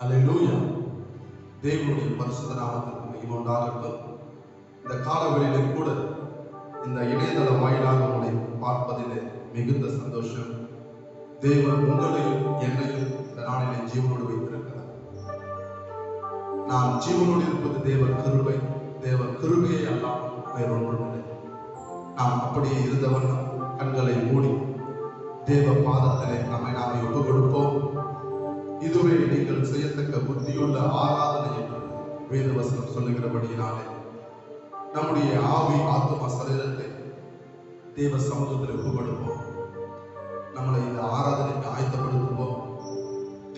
அல்லேலூயா. தேவனுடைய பரிசுத்த நாமத்திற்கு மகிமை உண்டாகட்டும். இந்த காலவெளியிலே கூட இந்த இணையதள வாயிலாக உங்களை பார்ப்பதிலே மிகுந்த சந்தோஷம். தேவன் உங்களையும் என்னையும் இந்த நாளிலே ஜீவனோடு வைத்திருக்கிறார். நாம் ஜீவனோடு இருப்பது தேவன் கிருபை. தேவன் கிருபையை அல்லாமல் வேறொன்றுமில்லை. நாம் அப்படியே இருந்தவன் கண்களை மூடி தேவ பாதத்திலே நம்மை நாமே ஒப்பு கொடுப்போம். இதுவே நீங்கள் செய்யத்தக்க புத்தியுள்ள ஆராதனை என்று வேதவசனம் சொல்லுகிறபடியினாலே நம்முடைய ஆவி ஆத்மா சரீரத்தை தேவ சமூகத்தில் ஒப்பு கொடுப்போம். நம்மளை இந்த ஆராதனைக்கு ஆயத்தப்படுத்துவோம்.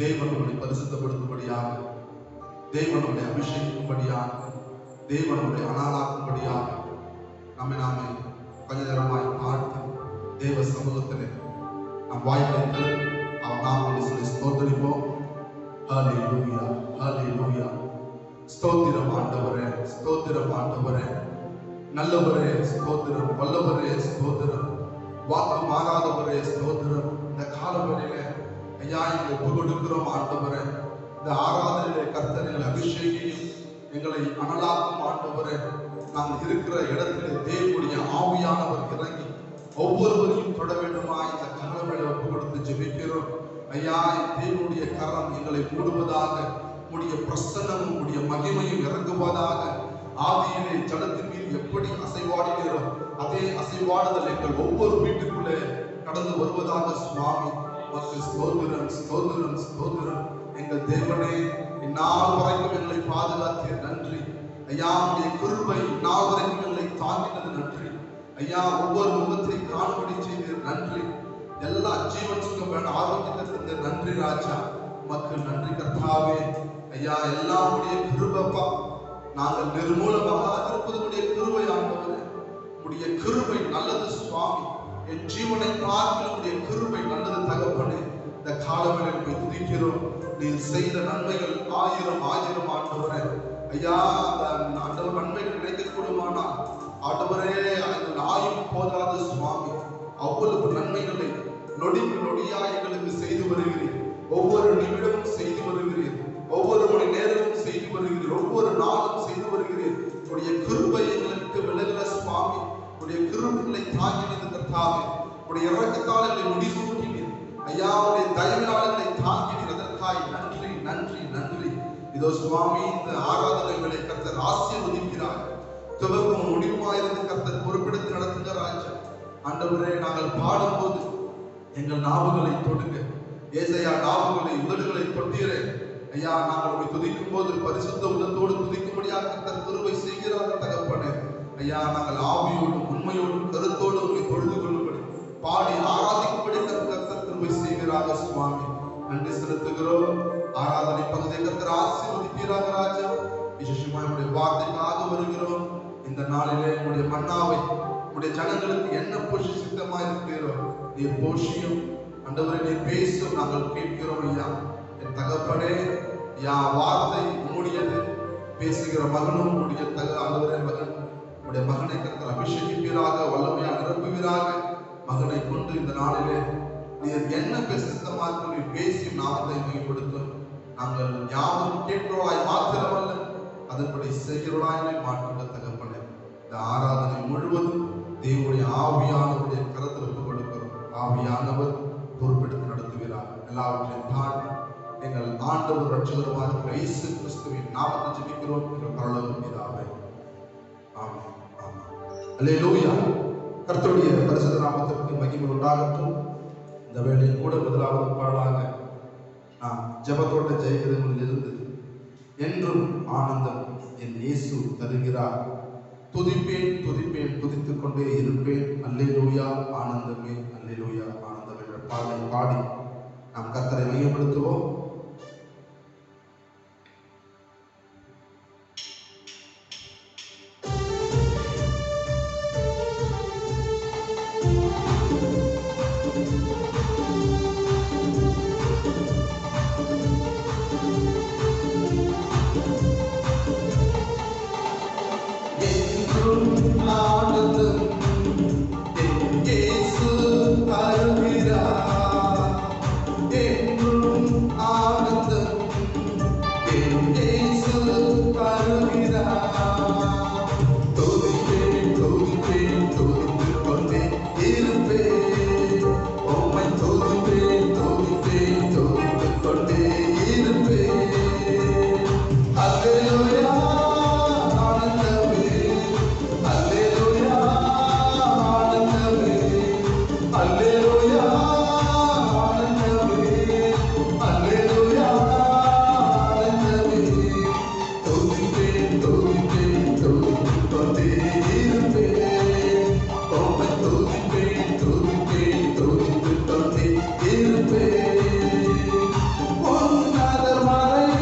தேவன் நம்மளை பரிசுத்தப்படுத்தும்படியாக, தேவன் நம்மளை அபிஷேகிக்கும்படியாக, தேவன் நம்மளை அனாலாக்கும்படியாக நம்மை நாமே கொஞ்ச நேரமாய் தாழ்த்தி தேவ சமூகத்திலே நம் வாய்ப்பு அவர் நாமங்களை சொல்லி ஸ்தோத்திரிப்போம். ஹல்லேலூயா, ஹல்லேலூயா. ஸ்தோத்திரம் ஆண்டவரே, ஸ்தோத்திரம் ஆண்டவரே, நல்லவரே ஸ்தோத்திரம், வல்லவரே ஸ்தோத்திரம், வாக்கு மாறாதவரே ஸ்தோத்திரம். இந்த காலவெளியிலே ஐயா எங்களை ஒப்பு கொடுக்கிறோம் ஆண்டவரே. இந்த ஆராதனையிலே கர்த்தரை அபிஷேகியும் எங்களை அனலாக்கும் ஆண்டவரே. நாங்கள் இருக்கிற இடத்திலே தேவனுடைய ஆவியானவர் இறங்கி ஒவ்வொருவரையும் தொட வேண்டுமா இந்த காலவெளியை ஒப்பு கொடுத்து ஜெபிக்கிறோம். ஐயா, தேவனுடைய கரம் எங்களை மூடுவதாக, உடைய பிரசன்னமும் உடைய மகிமையும் இறங்குவதாக. ஆதியிலே ஜலத்தின் மீது எப்படி அசைவாடினோ அதே அசைவாடுதல் எங்கள் ஒவ்வொரு வீட்டுக்குள்ளே கடந்து வருவதாக. சுவாமி மக்கள் ஸ்தோத்திரம், ஸ்தோத்திரம், ஸ்தோத்திரம். எங்கள் தேவனே, இந்நாள் வரைக்கும் எங்களை பாதுகாத்திய நன்றி ஐயா. உடைய கிருபை இந்நாள் வரைக்கும் எங்களை தாங்கினது நன்றி ஐயா. ஒவ்வொரு முகத்தை காணும்படி செய்த நன்றி. எல்லா ஜீவன் சுகம் வேணும் ஆரோக்கியத்தை தந்த நன்றி ராஜா. மக்கள் நன்றி கர்த்தாவே. ஐயா, எல்லாம் உடைய கிருபைப்பா. நாங்கள் நிர்மூலமாக இருப்பது உடைய கிருபை ஆண்டவரே. உடைய கிருபை நல்லது சுவாமி. என் ஜீவனை பார்க்க உடைய கிருபை நல்லது தகப்பனே. இந்த காலவெளியில் போய் துதிக்கிறோம். நீ செய்த நன்மைகள் ஆயிரம் ஆயிரம் ஆண்டவரே. ஐயா, அந்த ஆண்டவர் நன்மைகள் நினைக்க கூடுமானால் ஆண்டவரே அந்த ஆயும் போதாது சுவாமி. அவ்வளவு நன்மைகளை நொடிக்கு நொடியா எங்களுக்கு செய்து வருகிறீர். ஒவ்வொரு நிமிடமும் செய்து வருகிறீர். ஒவ்வொரு மணி நேரமும் செய்து வருகிறீர். ஒவ்வொரு நாளும் செய்து வருகிறீர். உடைய கிருபை எங்களுக்கு விலகல சுவாமி. உடைய கிருபைகளை தாங்கினது கர்த்தாவே. உடைய இரக்கத்தால் எங்களை முடிசூட்டினீர் ஐயா. உடைய தயவினாளர்களை தாங்கினீர். அதற்காய் நன்றி, நன்றி, நன்றி. இதோ சுவாமி, இந்த ஆராதனைகளை கர்த்தர் ஆசீர்வதிக்கிறார். துவக்கம் முடிவாயிருந்து கர்த்தர் பொறுப்பெடுத்து நடத்துங்க ராஜா. ஆண்டவரே, நாங்கள் பாடும்போது எங்கள் நாவுகளை தொடுங்க. ஏசாயா நாவுகளை உதடுகளை தொட்டீரே ஐயா. நாங்கள் உங்களை துதிக்கும் போது பரிசுத்த உள்ளத்தோடு துதிக்கும்படியாக கர்த்தர் கிருபை செய்கிறார் தகப்பனே. ஐயா, நாங்கள் ஆவியோடும் உண்மையோடும் கருத்தோடு உங்களை தொழுது கொள்ளும்படி பாடி ஆராதிக்கும்படி கர்த்தர் கிருபை செய்கிறாங்க சுவாமி. நன்றி செலுத்துகிறோம். ஆராதனை பகுதியை கர்த்தர் ஆசீர்வதிப்பீராக ராஜா. விசேஷமாக உடைய வார்த்தைக்காக வருகிறோம். இந்த நாளிலே உடைய மன்னாவை உடைய ஜனங்களுக்கு என்ன போஷி சித்தமா இருக்கிறோ நீர் போஷியும் ஆண்டவரே. நீர் பேசும், நாங்கள் கேட்கிறோம் ஐயா. என் தகப்பனே, யா வார்த்தை உம்முடையது, பேசுகிற மகனும் உடைய ஆண்டவரே. மகன் உடைய மகனை கர்த்தர் அபிஷேகிப்பீராக, வல்லமையாக நிரப்புவீராக. மகனை கொண்டு இந்த நாளிலே நீர் என்ன பேச சித்தமா இருக்கிற பேசியும் நாமத்தை மேம்படுத்தும். நாங்கள் யாரும் கேட்கிறோளாய் மாத்திரமல்ல, அதன்படி செய்கிறோளாய் மாற்றுள்ள தகப்பனே. இந்த ஆராதனை முழுவதும் தேவனுடைய ஆவியானவருடைய கரத்தில் ஒப்புக் கொடுக்கிறோம். ஆவியானவர் பொறுப்பெடுத்து நடத்துகிறார். எல்லாவற்றையும் தாண்டி எங்கள் ஆண்டவர் ரட்சகருமாக இயேசு கிறிஸ்துவின் நாமத்தை ஜெபிக்கிறோம். எங்கள் பரலோக பிதாவே, ஆமென், ஆமென். அல்லேலூயா. கர்த்தருடைய பரிசுத்த நாமத்திற்கு மகிமை உண்டாகட்டும். இந்த வேளையில் கூட முதலாவது பாடலாக நாம் ஜெபத்தோட்ட ஜெயகிரமிலிருந்து என்றும் ஆனந்தம் என் இயேசு தருகிறார், துதிப்பேன் துதிப்பேன் துதித்துக் கொண்டே இருப்பேன், அல்லேலூயா ஆனந்தமே, அல்லேலூயா ஆனந்தம் என்ற பாடலை பாடி நாம் கர்த்தரை மையப்படுத்துவோம். ஆனந்தம் என்றும் இருப்பேன். அல்லேலூயா ஆனந்தமே, அல்லேலூயா ஆனந்தமே, அல்லேலூயா ஆனந்தமே, அல்லேலூயா ஆனந்தமே. துதிப்பேன் துதிப்பேன் துதித்துக் கொண்டே இருப்பேன். உம்மை துதிப்பேன் துதிப்பேன் துதித்துக் கொண்டே இருப்பேன். உன்னத மறைவில்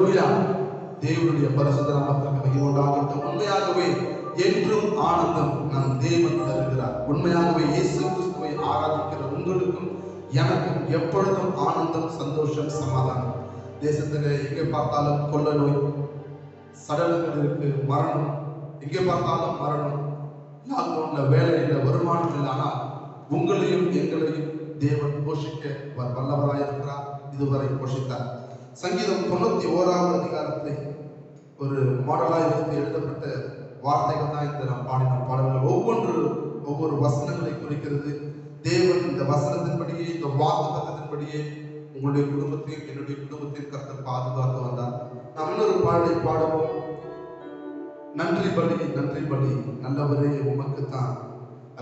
அல்லேலூயா. தேவனுடைய பரிசுத்த நாமத்திற்கு மகிமை உண்டாகட்டும். உண்மையாகவே என்றும் ஆனந்தம் நம் தேவன் தருகிறார். உண்மையாகவே இயேசு கிறிஸ்துவை ஆராதிக்கிற உங்களுக்கும் எனக்கும் எப்பொழுதும் ஆனந்தம், சந்தோஷம், சமாதானம். தேசத்துல எங்கே பார்த்தாலும் கொள்ள நோய், சடலங்கள் இருக்கு, மரணம், எங்கே பார்த்தாலும் மரணம், லாக்டவுன்ல வேலை இல்லை, வருமானம் இல்லை. ஆனால் உங்களையும் எங்களையும் தேவன் போஷிக்க வல்லவராயிருக்கிறார். இதுவரை போஷித்தார். சங்கீதம் 91வது அதிகாரத்தை ஒரு மாடலாக வைத்து எழுதப்பட்ட வார்த்தைகள் தான் இந்த நாம் பாடின பாடல்கள். ஒவ்வொரு வசனங்களை குறிக்கிறது. தேவன் இந்த வசனத்தின்படியே, இந்த வாக்குத்தத்தத்தின்படியே உங்களுடைய குடும்பத்தையும் என்னுடைய குடும்பத்தையும் கர்த்தர் பாதுகாத்து வந்தார். நாம் இன்னொரு பாடலை பாடுவோம். நன்றி பலி, நன்றி பலி நல்லவரே உமக்குத்தான்,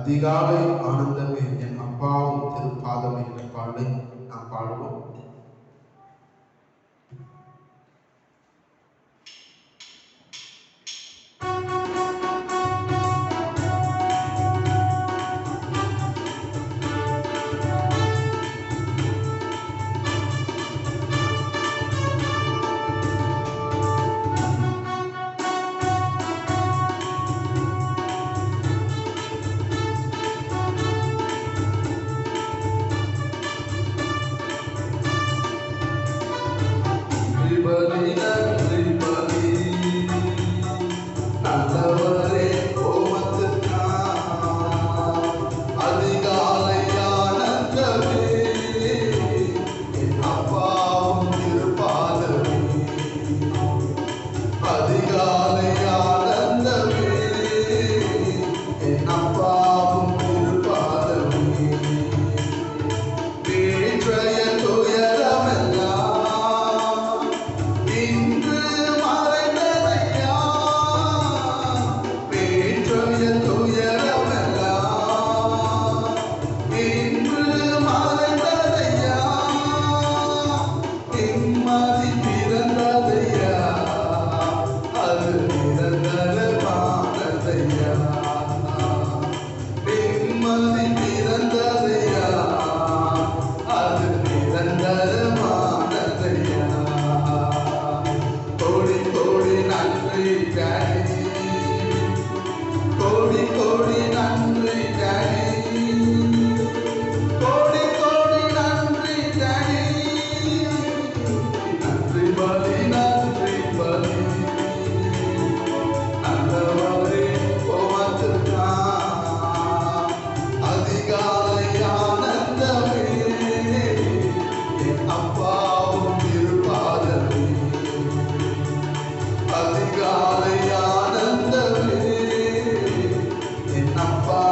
அதிகாலை ஆனந்தமே என் அப்பாவும் திருப்பாதமே என்ற பாடலை நாம் பாடுவோம். அதிகாலை ஆனந்தமே என் அப்பா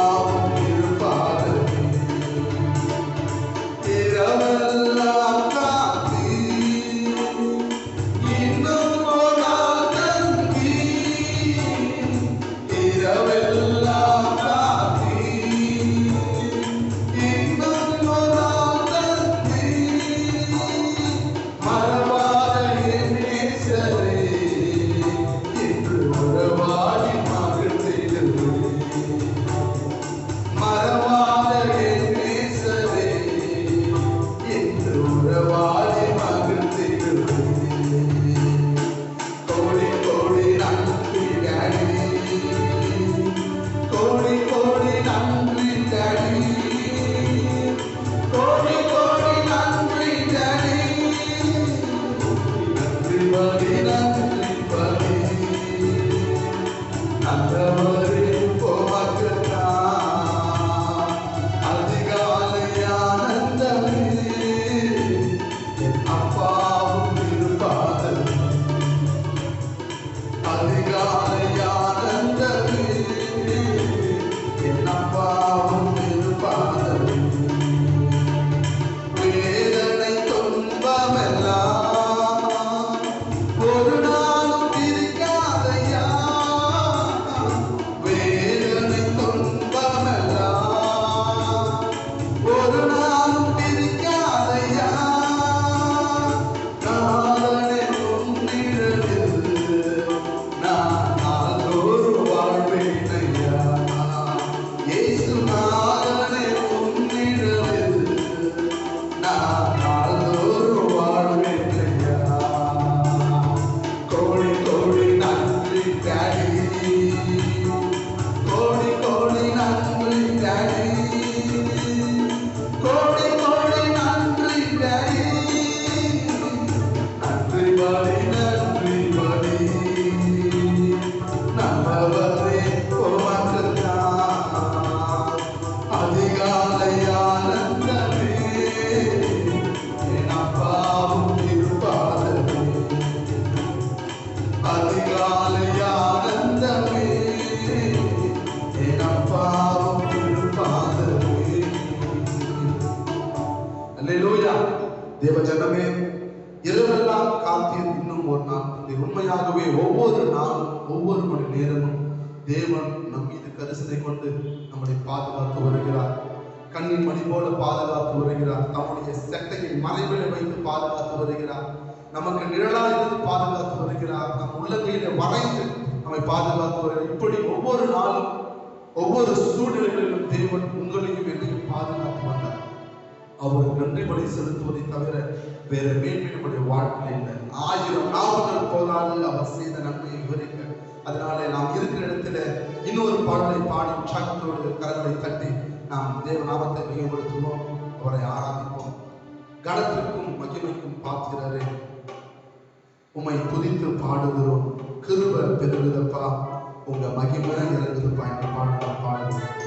அதிகாலை ஆனந்தமே என் அப்பாவும் திருப்பாதமே. அல்லேலூயா. தேவ ஜனமே, இரவெல்லாம் காத்தீர் இன்னும் ஒரு நாள். உண்மையாகவே ஒவ்வொரு நாளும் ஒவ்வொரு மணி நேரமும் தேவன் நம் மீது கரிசனை கொண்டு நம்மை பாதுகாத்து வருகிறார். கண்ணின் மணி போல பாதுகாத்து வருகிறார். நம்முடைய செட்டையின் மறைவிலை வைத்து பாதுகாத்து வருகிறார். நமக்கு நிழலாக இருந்து பாதுகாத்து வருகிறார். நம் உள்ளங்கையில வரைந்து நம்மை பாதுகாத்து வருகிறார். இப்படி ஒவ்வொரு நாளும் ஒவ்வொரு சூழ்நிலைகளிலும் தேவன் உங்களையும் என்னையும் பாதுகாத்து வந்தார். அவருக்கு நன்றி பலி செலுத்துவதை தவிர வேற மேன்மை நம்முடைய வாழ்க்கையில் இல்லை. 1000 நாவுகள் போதாது அவர் செய்த நன்மையை விவரிக்க. அதனாலே நாம் இருக்கிற இடத்துல இன்னொரு பாடலை பாடி உற்சாகத்தோடு கரங்களை தட்டி நாம் தேவ நாமத்தை மிகப்படுத்துவோம், அவரை ஆராதிப்போம். கனத்திற்கும் மகிமைக்கும் பாத்திரரே, உம்மை துதித்து பாடுகிறோம். கிருபை பெருகுதப்பா, உங்க மகிமை இறங்குதுப்பா. இந்த பாடலை பாடுவோம்.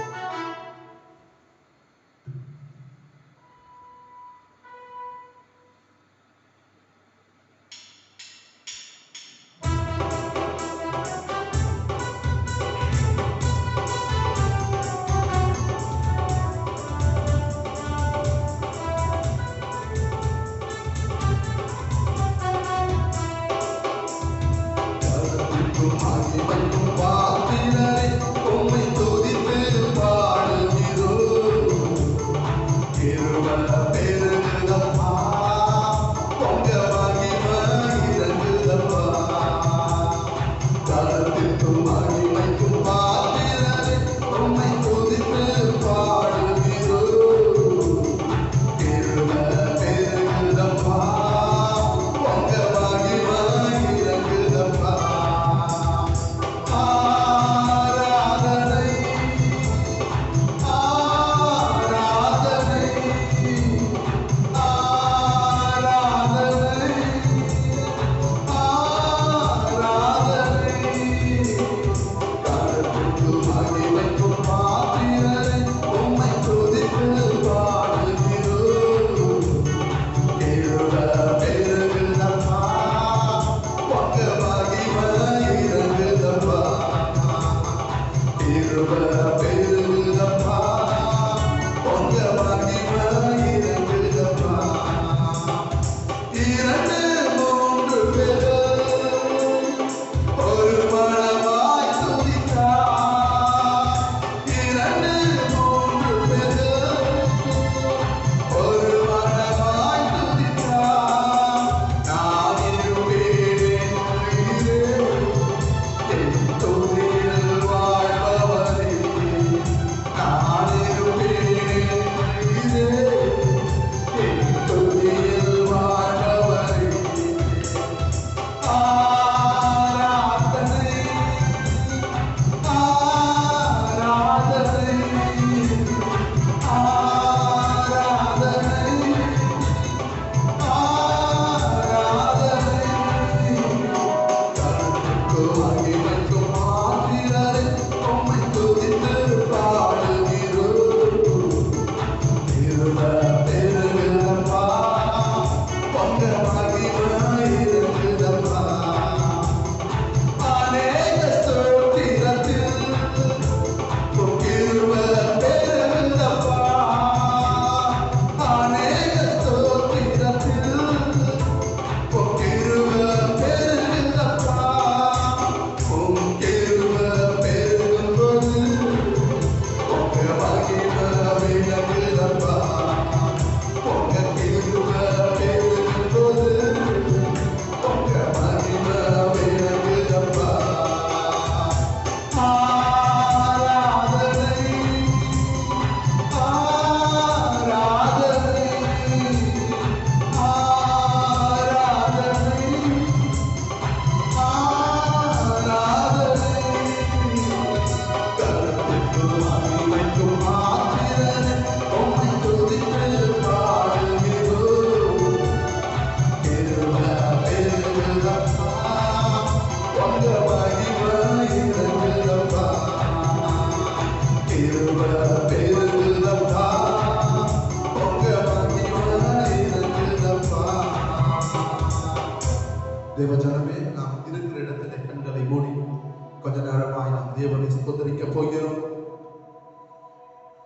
ஸ்தோத்தரிக்க போகிறோம்.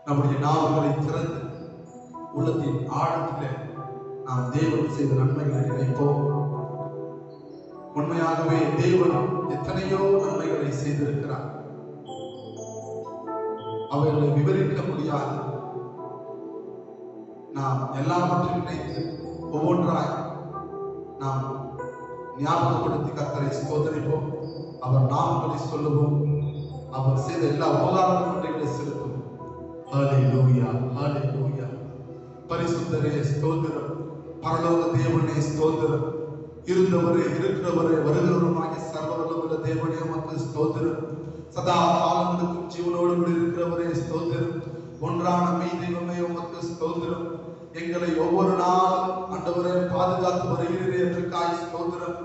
நம்முடைய நாவுகளை திறந்து உள்ளத்தின் ஆழத்திலே நாம் தேவன் செய்த நன்மைகளை நினைப்போம். உண்மையாகவே தேவன் எத்தனையோ நன்மைகளை செய்திருக்கிறார். அவைகளை விவரிக்க முடியாது. நாம் எல்லாவற்றையும் நினைத்து ஒவ்வொன்றாய் நாம் ஞாபகப்படுத்தி கர்த்தரை ஸ்தோத்தரிப்போம். அவர் நாமங்களை சொல்லுவோம். அவர் செய்த எல்லா உபகாரங்களை செலுத்தும். ஹல்லேலூயா, ஹல்லேலூயா. பரிசுத்தரே ஸ்தோத்திரம். பரலோக தேவனே ஸ்தோத்திரம். இருந்தவரே, இருக்கிறவரே, வருகிறவருமாகிய சர்வவல்லமையுள்ள தேவனே உமக்கு ஸ்தோத்திரம். சதா காலங்களுக்கும் ஜீவனோடு கூட இருக்கிறவரே ஸ்தோத்திரம். ஒன்றான மெய் தெய்வமே உமக்கு ஸ்தோத்திரம். எங்களை ஒவ்வொரு நாளும் ஆண்டவரே பாதுகாத்து வருகிறீரே அதற்காய் ஸ்தோத்திரம்.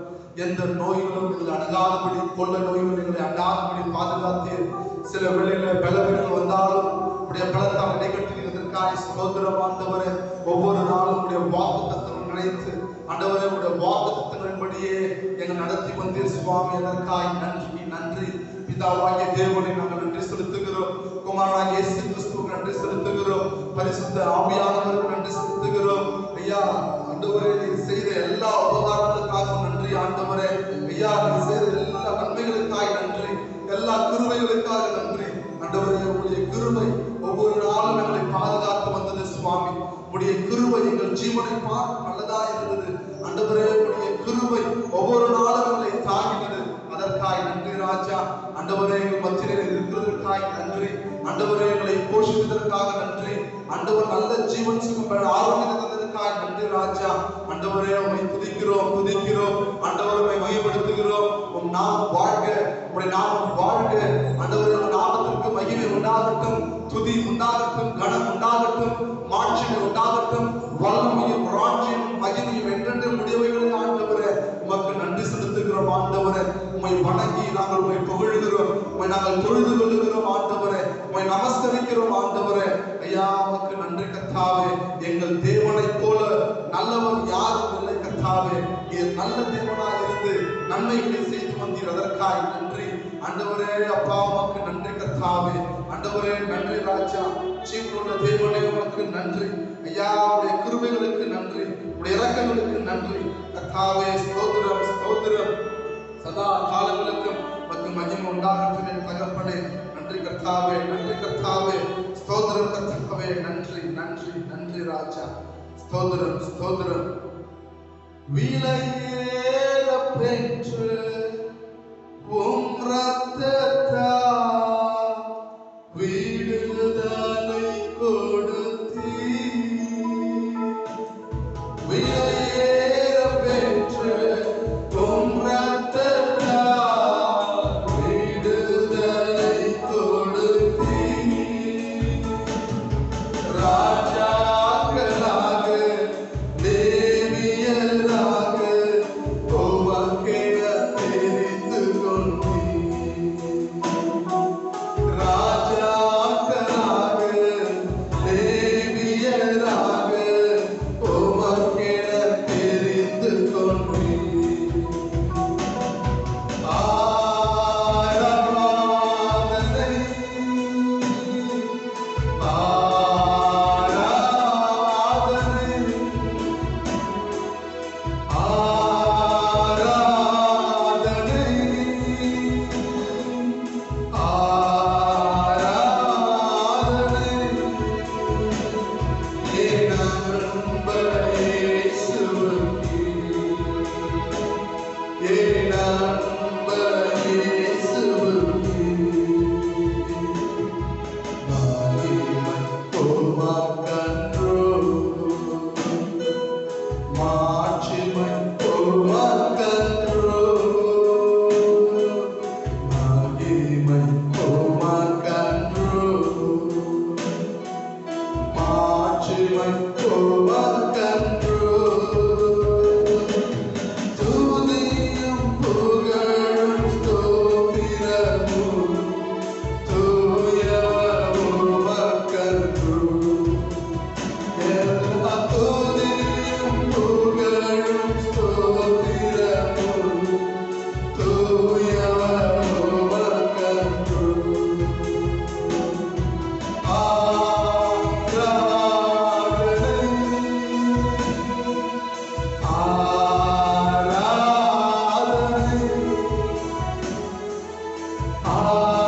எந்த நோய்களும் எங்களை அணுகாதபடி, கொள்ள நோய்கள் எங்களை அண்டாதபடி பாதுகாத்தீர். சில வேளையில பலவீனங்கள் வந்தாலும் உடைய பலத்தால் இடைக்கட்டுகிறதற்காய் ஸ்தோத்திரம். ஆண்டவரே ஒவ்வொரு நாளும் உடைய வாக்குத்தத்தம் நினைத்து ஆண்டவரே உடைய வாக்குத்தத்தங்களின்படியே எங்களை நடத்தி வந்தீர் சுவாமி. அதற்காய் நன்றி, நன்றி. பிதாவாகிய தேவனை நாங்கள் நன்றி செலுத்துகிறோம். குமாரனாகிய இயேசு கிறிஸ்துவுக்கு நன்றி செலுத்துகிறோம். பரிசுத்த ஆவியானவருக்கு நன்றி செலுத்துகிறோம். ஐயா ஆண்டவரே நீர் செய்த எல்லா உபகாரங்களுக்காக நன்றி. ஆண்டவரே ஐயா நீர் செய்த எல்லா நன்மைகளுக்காக நன்றி, எல்லா கிருபைகளுக்காக நன்றி. ஆண்டவரே உங்களுடைய கிருபை ஒவ்வொரு நாளும் எங்களை பாதுகாத்து வந்தது சுவாமி. உங்களுடைய கிருபை எங்கள் ஜீவனை பார்க்க நல்லதா இருந்தது. ஆண்டவரே உங்களுடைய கிருபை ஒவ்வொரு நாளும் எங்களை தாங்கினது. அதற்காய் நன்றி ராஜா. ஆண்டவரே எங்கள் மத்தியிலே இருக்கிறதற்காய் நன்றி. ஆண்டவரே எங்களை போஷிப்பதற்காக நன்றி. ஆண்டவர் நல்ல ஜீவன் சுகம் ஆரோக்கியத்தை தந்ததற்காக நன்றி ராஜா. ஆண்டவரே உம்மை துதிக்கிறோம், துதிக்கிறோம். ஆண்டவரை உம்மை மகிமைப்படுத்துகிறோம். உம் நாமம் வாழ்க, உம்முடைய நாமம் வாழ்க. ஆண்டவரே உம் நாமத்திற்கு மகிமை உண்டாகட்டும், துதி உண்டாகட்டும், கனம் உண்டாகட்டும், மாட்சிமை உண்டாகட்டும். வல்லமையும் ராஜ்யமும் மகிமையும் என்றென்று முடிவுகளை ஆண்டவரே உமக்கு நன்றி செலுத்துகிறோம். ஆண்டவரே உம்மை வணங்கி நாங்கள் உம்மை புகழுகிறோம், உம்மை நாங்கள் தொழுது கொள்ளுகிறோம். ஆண்டவரே உம்மை நமஸ்கரிக்கிறோம். ஆண்டவரே ஐயா உமக்கு நன்றி கர்த்தாவே. எங்கள் தேவனை போல நல்லவர் யாரும் இல்லை கர்த்தாவே. நீர் நல்ல தேவனாய் இருந்து நன்மைகளை செய்து வந்தீர். அதற்காய் நன்றி ஆண்டவரே. அப்பா உமக்கு நன்றி கர்த்தாவே. ஆண்டவரே நன்றி ராஜா. ஜீவனுள்ள தேவனே உமக்கு நன்றி ஐயா. உடைய கிருபைகளுக்கு நன்றி, உடைய இரக்கங்களுக்கு நன்றி கர்த்தாவே. ஸ்தோத்திரம், ஸ்தோத்திரம். சதா காலங்களுக்கும் உமக்கு மகிமை உண்டாகட்டும் என் தகப்பனே. நன்றி கர்த்தாவே, நன்றி கர்த்தாவே. ஸ்தோத்திரம் கர்த்தாவே. நன்றி, நன்றி, நன்றி ராஜா. ஸ்தோத்திரம், ஸ்தோத்திரம். விலையேற பெற்று உம் இரத்தத்தால் விடுதலை கொடுத்தீர். விலையேற பெற்று உம் இரத்தத்தால் விடுதலை கொடுத்தீர். ராஜாக்களாக தேவியராக உமக்கென ஆ